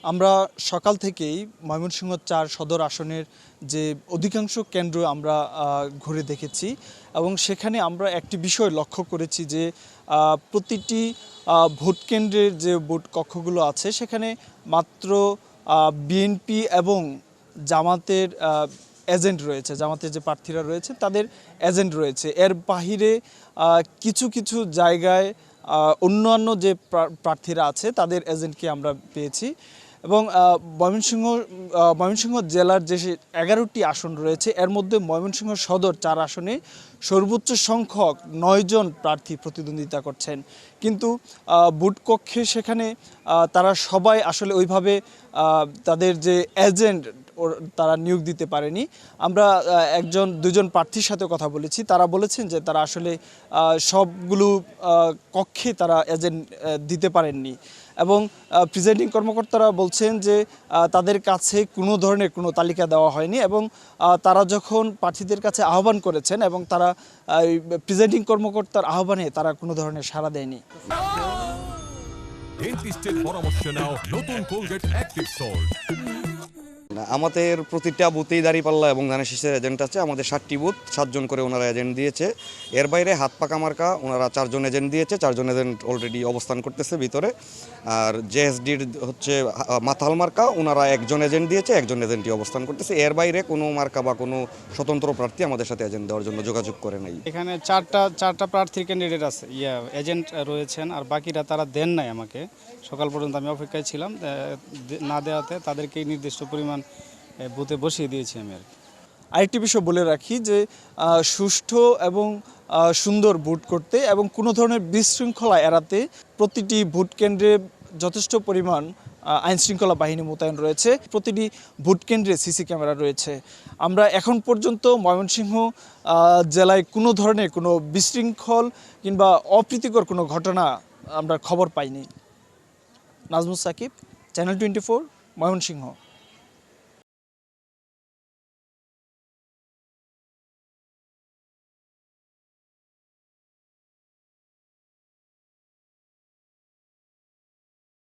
আমরা সকাল থেকেই ময়মনসিংহ ৪ সদর আসনের যে অধিকাংশ কেন্দ্র আমরা ঘুরে দেখেছি এবং সেখানে আমরা একটি বিষয় লক্ষ্য করেছি যে প্রতিটি ভোট কেন্দ্রের যে ভোট কক্ষগুলো আছে সেখানে মাত্র বিএনপি এবং জামাতের এজেন্ট রয়েছে, জামাতের যে প্রার্থীরা রয়েছে তাদের এজেন্ট রয়েছে। এর বাহিরে কিছু কিছু জায়গায় অন্যান্য যে প্রার্থীরা আছে তাদের এজেন্টকে আমরা পেয়েছি এবং ময়মনসিংহ জেলার যে 11টি আসন রয়েছে এর মধ্যে ময়মনসিংহ সদর 4 আসনে সর্বোচ্চ সংখ্যক 9 জন প্রার্থী প্রতিদ্বন্দ্বিতা করছেন, কিন্তু ভোট কক্ষে সেখানে তারা সবাই আসলে ওইভাবে তাদের যে এজেন্ট তারা নিয়োগ দিতে পারেনি। আমরা দুজন প্রার্থীর সাথে কথা বলেছি, তারা বলেছেন যে তারা আসলে সবগুলো কক্ষে তারা এজেন্ট দিতে পারেননি এবং প্রিজাইডিং কর্মকর্তারা বলছেন যে তাদের কাছে কোনো ধরনের কোনো তালিকা দেওয়া হয়নি এবং তারা যখন প্রার্থীদের কাছে আহ্বান করেছেন এবং তারা প্রিজাইডিং কর্মকর্তার আহ্বানে তারা কোনো ধরনের সাড়া দেয়নি। আমাদের প্রতিটা বুথেই দাঁড়িপাল্লা এবং ধানের শীষের এজেন্ট আছে। আমাদের 7টি বুথ, 7 জন করে ওনারা এজেন্ট দিয়েছে। এর বাইরে হাত পাকা মার্কা ওনারা 4 জন এজেন্ট দিয়েছে, 4 জন এজেন্ট অলরেডি অবস্থান করতেছে ভিতরে। আর জেএসডির হচ্ছে মাথাল মার্কা ওনারা 1 জন এজেন্ট দিয়েছে, 1 জন এজেন্টই অবস্থান করতেছে। এর বাইরে কোনো মার্কা বা কোনো স্বতন্ত্র প্রার্থী আমাদের সাথে এজেন্ট দেওয়ার জন্য যোগাযোগ করে নাই। এখানে চারটা প্রার্থীর ক্যান্ডিডেট আছে, এজেন্ট রয়েছেন, আর বাকিরা তারা দেন নাই আমাকে। সকাল পর্যন্ত আমি অপেক্ষায় ছিলাম, না দেওয়াতে তাদেরকে নির্দিষ্ট পরিমাণ বুথে বসিয়ে দিয়েছি আমি। আরেকটি বিষয় বলে রাখি যে সুষ্ঠু এবং সুন্দর ভোট করতে এবং কোনো ধরনের বিশৃঙ্খলা এড়াতে প্রতিটি ভোট কেন্দ্রে যথেষ্ট পরিমাণ আইনশৃঙ্খলা বাহিনী মোতায়েন রয়েছে। প্রতিটি ভোট কেন্দ্রে সিসি ক্যামেরা রয়েছে। আমরা এখন পর্যন্ত ময়মনসিংহ জেলায় কোনো ধরনের কোনো বিশৃঙ্খল কিংবা অপ্রীতিকর কোনো ঘটনা আমরা খবর পাইনি। নাজমুস সাকিব, চ্যানেল 24, ময়মনসিংহ।